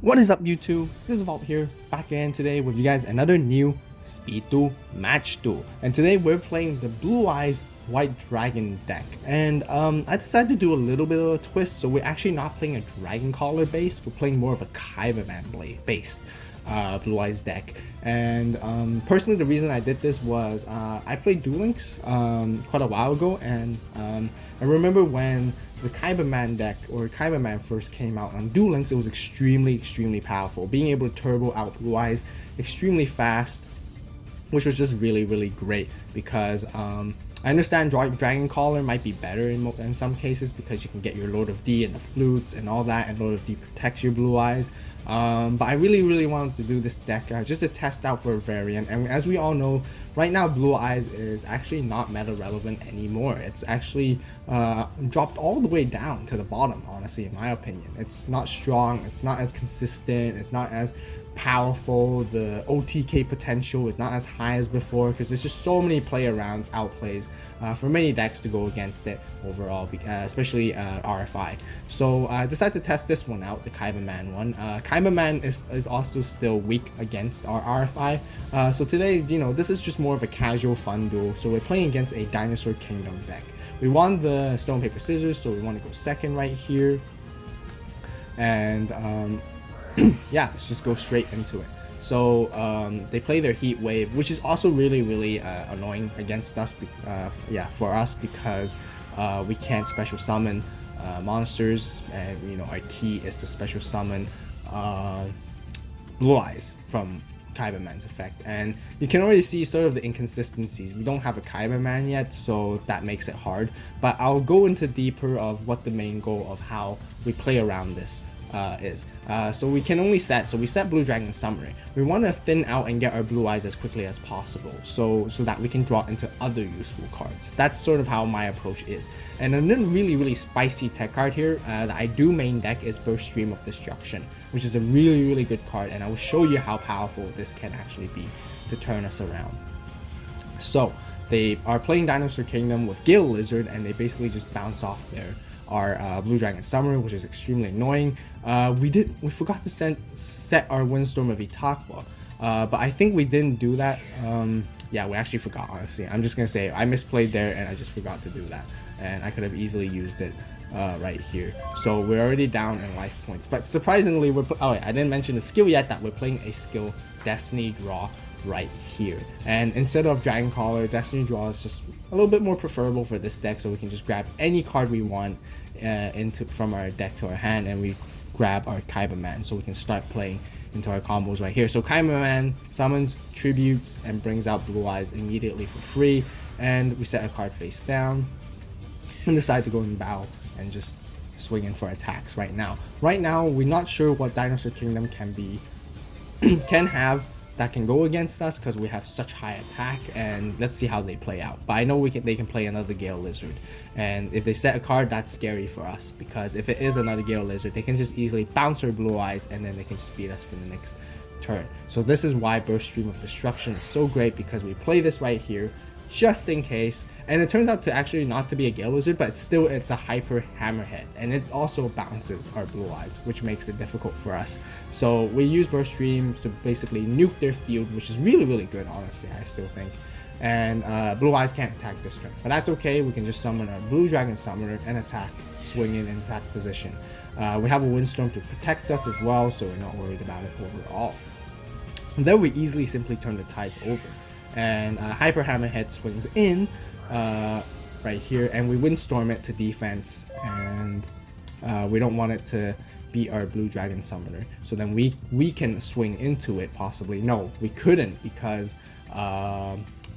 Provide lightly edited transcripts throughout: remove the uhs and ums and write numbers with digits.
What is up YouTube? This is AVAULT here, back again today with you guys another new Speed Duel Match Duel. And today we're playing the Blue Eyes White Dragon deck. And I decided to do a little bit of a twist, so we're actually not playing a Dragon Caller base, we're playing more of a Kaibaman based Blue Eyes deck. And personally, the reason I did this was I played Duelists quite a while ago, and I remember when the Kaibaman deck or Kaibaman first came out on Duelists, it was extremely powerful, being able to turbo out Blue Eyes extremely fast, which was just really great because I understand Dragon Caller might be better in some cases because you can get your Lord of D and the flutes and all that, and Lord of D protects your Blue Eyes. But I really wanted to do this deck just to test out for a variant, and as we all know, right now Blue Eyes is actually not meta relevant anymore. It's actually dropped all the way down to the bottom, honestly, in my opinion. It's not strong, it's not as consistent, it's not as powerful, the OTK potential is not as high as before because there's just so many play arounds, outplays for many decks to go against it overall, especially RFI. So I decided to test this one out, the Kaibaman one. Kaibaman is also still weak against our RFI, so today, you know, this is just more of a casual fun duel. So we're playing against a Dinosaur Kingdom deck. We won the stone paper scissors, so we want to go second right here, and yeah, let's just go straight into it. So they play their Heat Wave, which is also really annoying against us, yeah, for us, because we can't special summon monsters, and you know, our key is to special summon Blue Eyes from Kaibaman's effect. And you can already see sort of the inconsistencies. We don't have a Kaibaman yet, so that makes it hard, but I'll go into deeper of what the main goal of how we play around this is. So we can only set, so we set Blue Dragon Summary. We want to thin out and get our Blue Eyes as quickly as possible, so that we can draw into other useful cards. That's sort of how my approach is. And another really spicy tech card here that I do main deck is Burst Stream of Destruction, which is a really good card, and I will show you how powerful this can actually be to turn us around. So they are playing Dinosaur Kingdom with Gale Lizard, and they basically just bounce off our Blue Dragon Summoner, which is extremely annoying. We forgot to set our Windstorm of Itakwa, but I think we didn't do that. Yeah, we actually forgot, honestly. I'm just gonna say I misplayed there and I just forgot to do that, and I could have easily used it right here. So we're already down in life points, but surprisingly oh wait, I didn't mention the skill yet, that we're playing a skill Destiny Draw right here, and instead of Dragon Caller, Destiny Draw is just a little bit more preferable for this deck, so we can just grab any card we want from our deck to our hand, and we grab our Kaibaman, so we can start playing into our combos right here. So Kaibaman summons, tributes, and brings out Blue Eyes immediately for free, and we set a card face down and decide to go in battle and just swing in for attacks right now. Right now, we're not sure what Dinosaur Kingdom can have that can go against us because we have such high attack, and let's see how they play out. But I know they can play another Gale Lizard, and if they set a card, that's scary for us, because if it is another Gale Lizard, they can just easily bounce our Blue Eyes and then they can just beat us for the next turn. So this is why Burst Stream of Destruction is so great, because we play this right here just in case, and it turns out to actually not to be a Gale Lizard, but it's a Hyper Hammerhead, and it also bounces our Blue Eyes, which makes it difficult for us. So we use Burst Streams to basically nuke their field, which is really good, honestly, I still think. And Blue Eyes can't attack this turn, but that's okay. We can just summon our Blue Dragon Summoner and attack, swing in and attack position. We have a Windstorm to protect us as well, so we're not worried about it overall. And then we easily simply turn the tides over, and Hyper Hammerhead swings in right here, and we Windstorm it to defense, and we don't want it to beat our Blue Dragon Summoner, so then we can swing into it possibly. No, we couldn't, because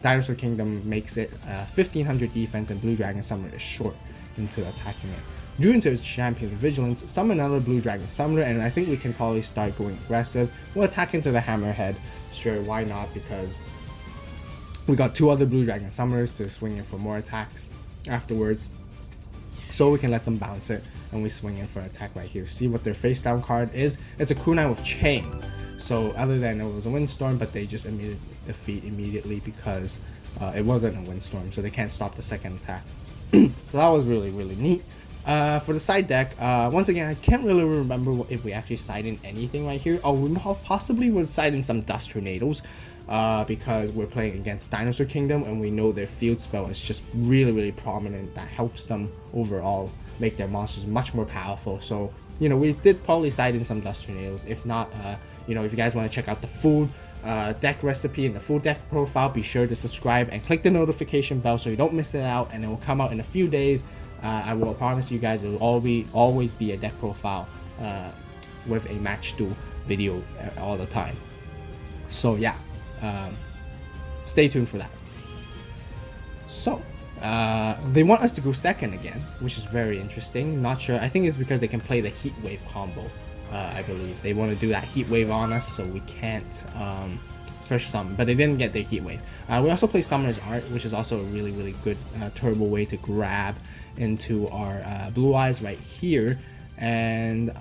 Dinosaur Kingdom makes it 1500 defense, and Blue Dragon Summoner is short into attacking it. Drew into his Champion's Vigilance, summon another Blue Dragon Summoner, and I think we can probably start going aggressive. We'll attack into the Hammerhead, sure, why not, because we got two other Blue Dragon Summoners to swing in for more attacks afterwards, so we can let them bounce it, and we swing in for an attack right here. See what their face down card is? It's a Kunai with Chain. So other than it was a Windstorm, but they just defeat immediately because it wasn't a Windstorm, so they can't stop the second attack. So that was really neat. For the side deck, once again, I can't really remember if we actually side in anything right here. Oh, we possibly would side in some Dust Tornadoes, because we're playing against Dinosaur Kingdom, and we know their field spell is just really prominent. That helps them overall make their monsters much more powerful. So, you know, we did probably side in some Dust Tornadoes. If not, you know, if you guys want to check out the full deck recipe and the full deck profile, be sure to subscribe and click the notification bell so you don't miss it out, and it will come out in a few days. I will promise you guys it will always be a deck profile with a match duel video all the time. So yeah, stay tuned for that. So they want us to go second again, which is very interesting. Not sure. I think it's because they can play the Heat Wave combo. I believe they want to do that Heat Wave on us, so we can't special summon, but they didn't get their Heat Wave. We also play Summoner's Art, which is also a really good turbo way to grab into our Blue Eyes right here. And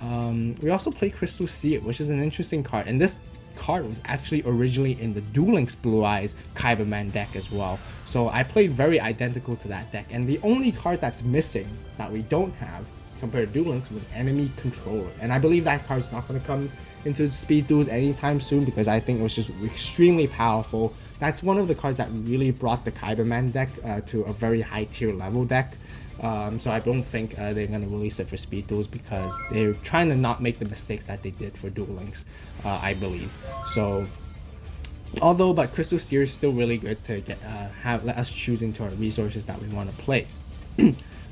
we also play Crystal Seer, which is an interesting card, and this card was actually originally in the Duel Links Blue Eyes Kaibaman deck as well. So I played very identical to that deck, and the only card that's missing that we don't have compared to Duel Links was Enemy Controller, and I believe that card's not going to come into speed duels anytime soon because I think it was just extremely powerful. That's one of the cards that really brought the Kaibaman deck to a very high tier level deck. So I don't think they're going to release it for speed duels because they're trying to not make the mistakes that they did for Duel Links, I believe. So but Crystal Seer is still really good to get let us choose into our resources that we want to play.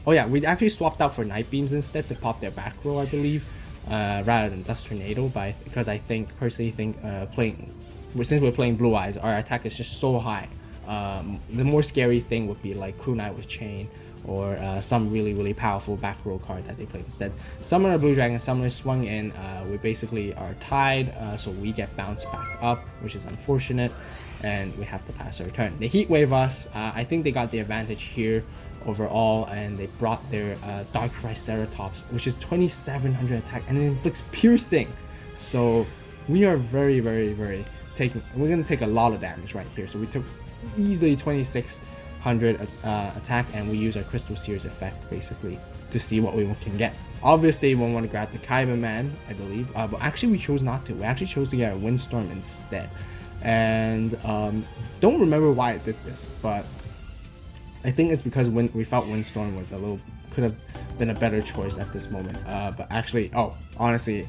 Oh yeah, we actually swapped out for Night Beams instead to pop their back row, I believe, rather than Dust Tornado. Because I personally think since we're playing Blue Eyes, our attack is just so high. The more scary thing would be like Kunai with Chain, or some really powerful back row card that they play instead. Summoner Blue Dragon, Summoner swung in. We basically are tied, so we get bounced back up, which is unfortunate, and we have to pass our turn. They Heat Wave us. I think they got the advantage here overall, and they brought their Dark Triceratops, which is 2700 attack and it inflicts piercing. So we are very we're gonna take a lot of damage right here. So we took easily 2600 attack, and we use our Crystal Seer's effect basically to see what we can get. Obviously we want to grab the Kaibaman, I believe, but actually we chose not to. We actually chose to get our Windstorm instead, and don't remember why I did this, but I think it's because when we felt Windstorm was could have been a better choice at this moment. But actually, honestly,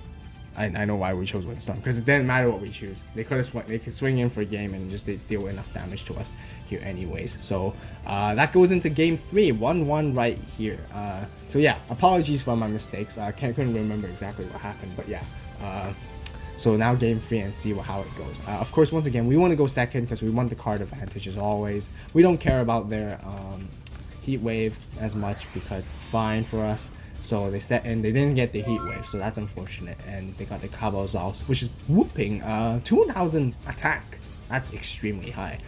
I know why we chose Windstorm, because it didn't matter what we choose. They could swing in for a game and just deal enough damage to us here anyways. So that goes into game 3, 1-1 right here. So yeah, apologies for my mistakes. I couldn't remember exactly what happened, but yeah. So now game 3 and see how it goes. Of course, once again, we want to go second because we want the card advantage as always. We don't care about their Heat Wave as much because it's fine for us. So they set in, they didn't get the Heat Wave, so that's unfortunate. And they got the Kabazaus, which is whooping 2000 attack. That's extremely high.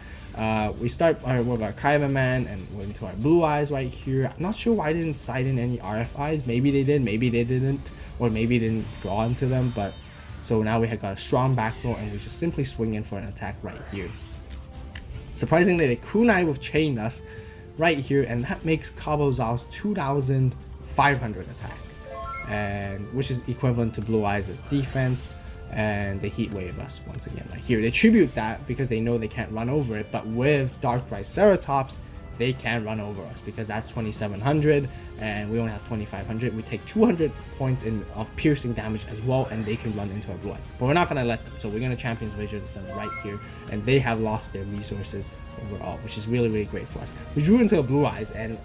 We start with our Kaibaman and we're into our Blue Eyes right here. I'm not sure why they didn't side in any RFIs. Maybe they did, maybe they didn't, or maybe they didn't draw into them, but so now we have got a strong back row and we just simply swing in for an attack right here. Surprisingly, they Kunai with Chain us right here, and that makes Kabazaus 2500 attack, and which is equivalent to Blue Eyes' defense, and they Heat Wave us once again right here. They tribute that because they know they can't run over it, but with Dark Triceratops, they can run over us because that's 2700 and we only have 2500. We take 200 points of piercing damage as well, and they can run into our Blue Eyes, but we're not going to let them. So we're going to Champions Vigilance them right here, and they have lost their resources overall, which is really great for us. We drew into a Blue Eyes, and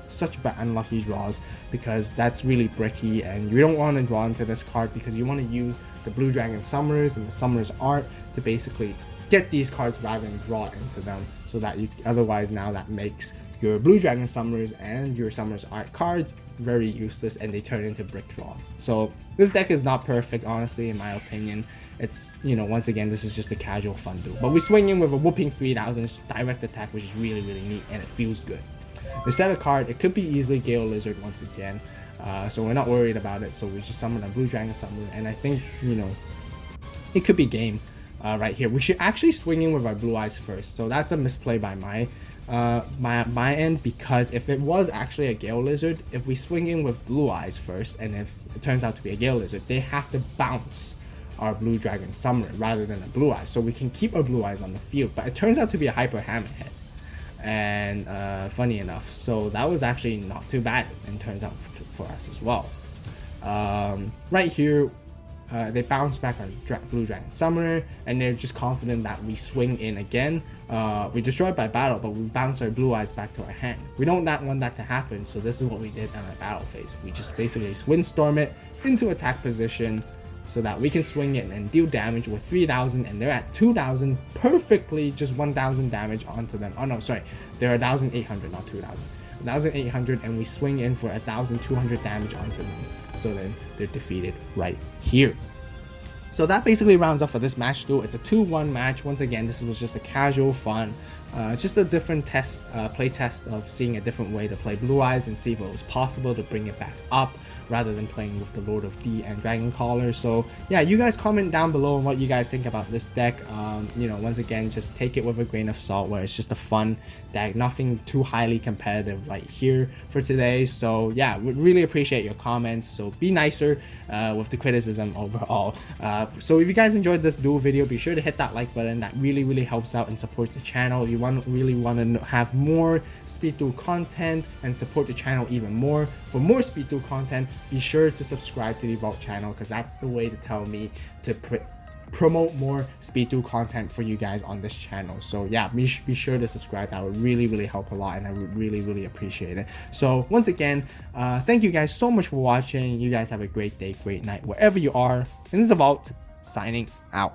such bad unlucky draws because that's really bricky, and you don't want to draw into this card because you want to use the Blue Dragon Summoners and the Summoner's Art to basically get these cards rather than draw into them, so that otherwise now that makes your Blue Dragon Summoners and your Summoner's Art cards very useless, and they turn into brick draws. So this deck is not perfect, honestly, in my opinion. It's, once again, this is just a casual fun duel, but we swing in with a whooping 3000 direct attack, which is really neat, and it feels good. They set a card. It could be easily Gale Lizard once again, so we're not worried about it. So we just summon a Blue Dragon Summoner, and I think it could be game right here. We should actually swing in with our Blue Eyes first, so that's a misplay by my my end, because if it was actually a Gale Lizard, if we swing in with Blue Eyes first, and if it turns out to be a Gale Lizard, they have to bounce our Blue Dragon Summoner rather than a Blue Eyes, so we can keep our Blue Eyes on the field. But it turns out to be a Hyper Hammerhead, and funny enough, so that was actually not too bad, and turns out for us as well. Right here, they bounce back on Blue Dragon Summoner, and they're just confident that we swing in again. We destroyed by battle, but we bounce our Blue Eyes back to our hand. We don't want that to happen, so this is what we did on our battle phase. We just basically Windstorm it into attack position so that we can swing it and deal damage with 3,000, and they're at 2,000 perfectly, just 1,000 damage onto them. Oh no, sorry, they're 1,800, not 2,000. 1,800, and we swing in for 1,200 damage onto them. So then they're defeated right here. So that basically rounds up for this match duel. It's a 2-1 match. Once again, this was just a casual fun, just a different test, play test of seeing a different way to play Blue Eyes and see if it was possible to bring it back up rather than playing with the Lord of D and Dragon Caller. So yeah, you guys comment down below on what you guys think about this deck. You know, once again, just take it with a grain of salt, where it's just a fun deck, nothing too highly competitive right here for today. So yeah, we really appreciate your comments, so be nicer with the criticism overall. So if you guys enjoyed this duel video, be sure to hit that like button. That really helps out and supports the channel. If you really want to have more Speed Duel content and support the channel even more, for more Speed Duel content, be sure to subscribe to the AVAULT channel, because that's the way to tell me to promote more Speed Duel content for you guys on this channel. So yeah, be sure to subscribe. That would really help a lot, and I would really appreciate it. So once again, thank you guys so much for watching. You guys have a great day, great night, wherever you are. And this is AVAULT signing out.